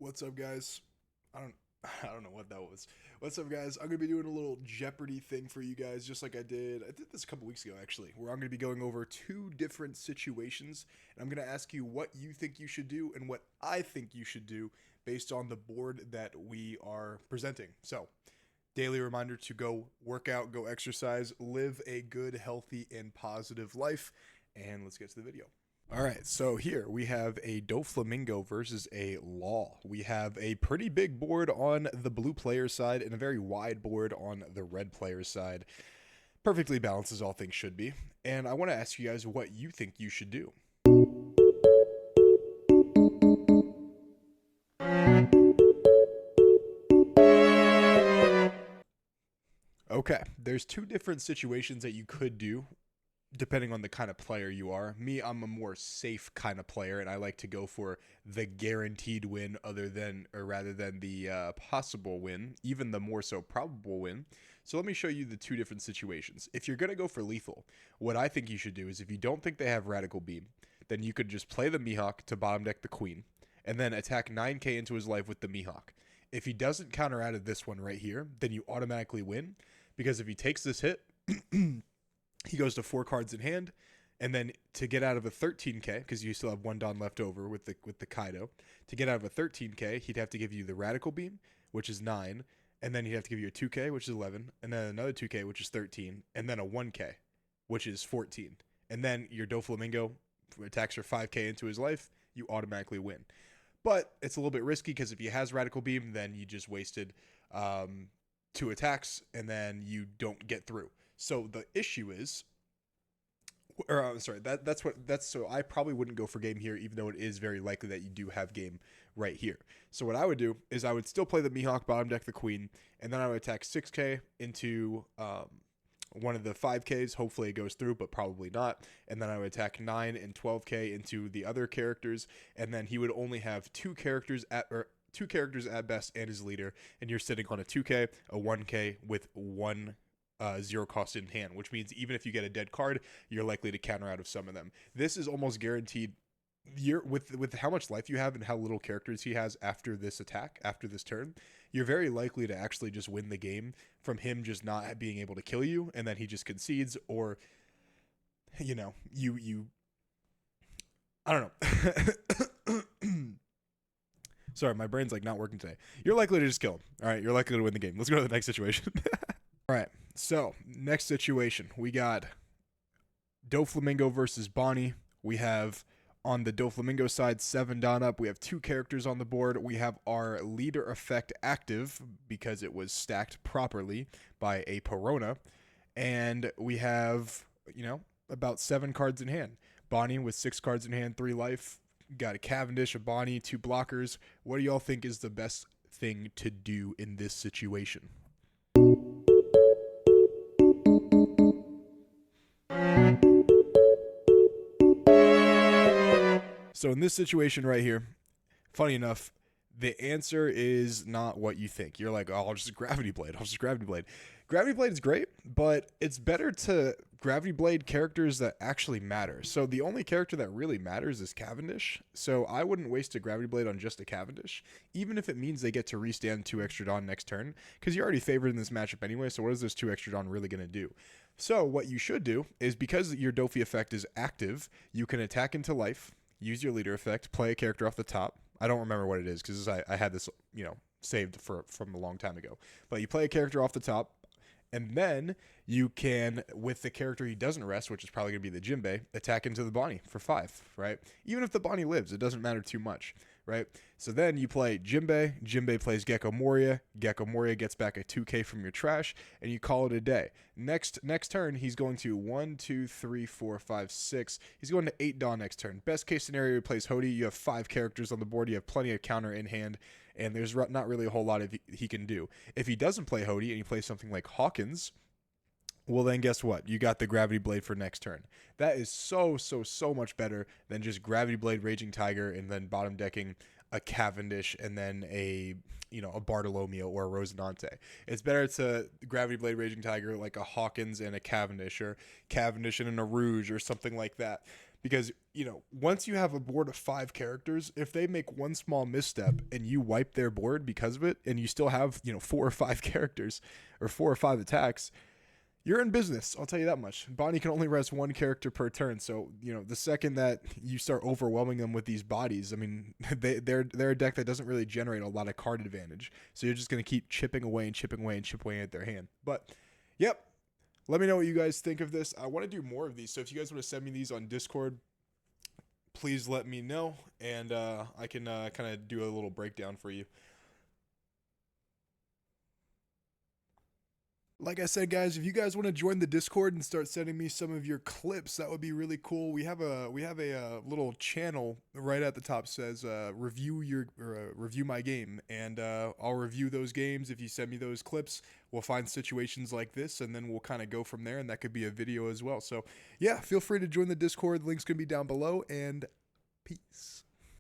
What's up, guys? I don't I don't know what that was. What's up, guys? I'm gonna be doing a little Jeopardy thing for you guys, just like I did. I did this a couple weeks ago, actually, where I'm gonna be going over two different situations, and I'm gonna ask you what you think you should do and what I think you should do based on the board that we are presenting. So, daily reminder to go work out, go exercise, live a good, healthy, and positive life. And let's get to the video. All right, so here we have a Doflamingo versus a Law. We have a pretty big board on the blue player side and a very wide board on the red player side. Perfectly balanced as all things should be. And I want to ask you guys what you think you should do. Okay, there's two different situations that you could do depending on the kind of player you are. Me, I'm a more safe kind of player, and I like to go for the guaranteed win rather than the possible win, even the more so probable win. So let me show you the two different situations. If you're going to go for lethal, what I think you should do is if you don't think they have Radical Beam, then you could just play the Mihawk to bottom deck the Queen, and then attack 9k into his life with the Mihawk. If he doesn't counter out of this one right here, then you automatically win, because if he takes this hit, he goes to 4 cards in hand, and then to get out of a 13k, because you still have 1 Don left over with the Kaido, to get out of a 13k, he'd have to give you the Radical Beam, which is 9, and then he'd have to give you a 2k, which is 11, and then another 2k, which is 13, and then a 1k, which is 14. And then your Doflamingo attacks for 5k into his life, you automatically win. But it's a little bit risky, because if he has Radical Beam, then you just wasted 2 attacks, and then you don't get through. So the issue is, or I'm sorry, so I probably wouldn't go for game here, even though it is very likely that you do have game right here. So what I would do is I would still play the Mihawk, bottom deck the Queen, and then I would attack 6k into one of the 5ks. Hopefully it goes through, but probably not. And then I would attack 9 and 12k into the other characters, and then he would only have 2 characters at best and his leader, and you're sitting on a 2k, a 1k with 1 0 cost in hand, which means even if you get a dead card, you're likely to counter out of some of them. This is almost guaranteed. With how much life you have and how little characters he has after this attack, after this turn, you're very likely to actually just win the game from him just not being able to kill you, and then he just concedes, or you I don't know. Sorry, my brain's like not working today. You're likely to just kill him. All right, you're likely to win the game. Let's go to the next situation. All right, so next situation, we got Doflamingo versus Bonnie. We have on the Doflamingo side 7 Don up. We have 2 characters on the board. We have our leader effect active because it was stacked properly by a Perona. And we have, about 7 cards in hand. Bonnie with 6 cards in hand, 3 life. Got a Cavendish, a Bonnie, 2 blockers. What do y'all think is the best thing to do in this situation? So in this situation right here, funny enough, the answer is not what you think. You're like, oh, I'll just Gravity Blade. Gravity Blade is great, but it's better to Gravity Blade characters that actually matter. So the only character that really matters is Cavendish. So I wouldn't waste a Gravity Blade on just a Cavendish, even if it means they get to restand 2 extra Dawn next turn, because you're already favored in this matchup anyway, so what is this 2 extra Dawn really going to do? So what you should do is, because your Dofi effect is active, you can attack into life, use your leader effect, play a character off the top. I don't remember what it is because I had this, saved from a long time ago. But you play a character off the top, and then you can, with the character he doesn't rest, which is probably going to be the Jinbei, attack into the Bonnie for 5, right? Even if the Bonnie lives, it doesn't matter too much, right? So then you play Jinbei. Jinbei plays Gecko Moria. Gecko Moria gets back a 2k from your trash, and you call it a day. Next turn, he's going to 1, 2, 3, 4, 5, 6. He's going to 8 Dawn next turn. Best case scenario, he plays Hody. You have 5 characters on the board. You have plenty of counter in hand, and there's not really a whole lot he can do. If he doesn't play Hody and he plays something like Hawkins, well, then guess what? You got the Gravity Blade for next turn. That is so much better than just Gravity Blade Raging Tiger and then bottom decking a Cavendish and then a Bartolomeo or a Rosinante. It's better to Gravity Blade Raging Tiger like a Hawkins and a Cavendish, or Cavendish and a Rouge or something like that. because once you have a board of 5 characters, if they make one small misstep and you wipe their board because of it, and you still have 4 or 5 characters or 4 or 5 attacks, you're in business. I'll tell you that much. Bonnie can only rest 1 character per turn, so the second that you start overwhelming them with these bodies, I mean, they're a deck that doesn't really generate a lot of card advantage. So you're just gonna keep chipping away and chipping away and chipping away at their hand. But yep, let me know what you guys think of this. I want to do more of these, so if you guys want to send me these on Discord, please let me know, and I can kind of do a little breakdown for you. Like I said, guys, if you guys want to join the Discord and start sending me some of your clips, that would be really cool. We have a little channel right at the top says review my game, and I'll review those games. If you send me those clips, we'll find situations like this, and then we'll kind of go from there. And that could be a video as well. So yeah, feel free to join the Discord. Link's gonna be down below, and peace.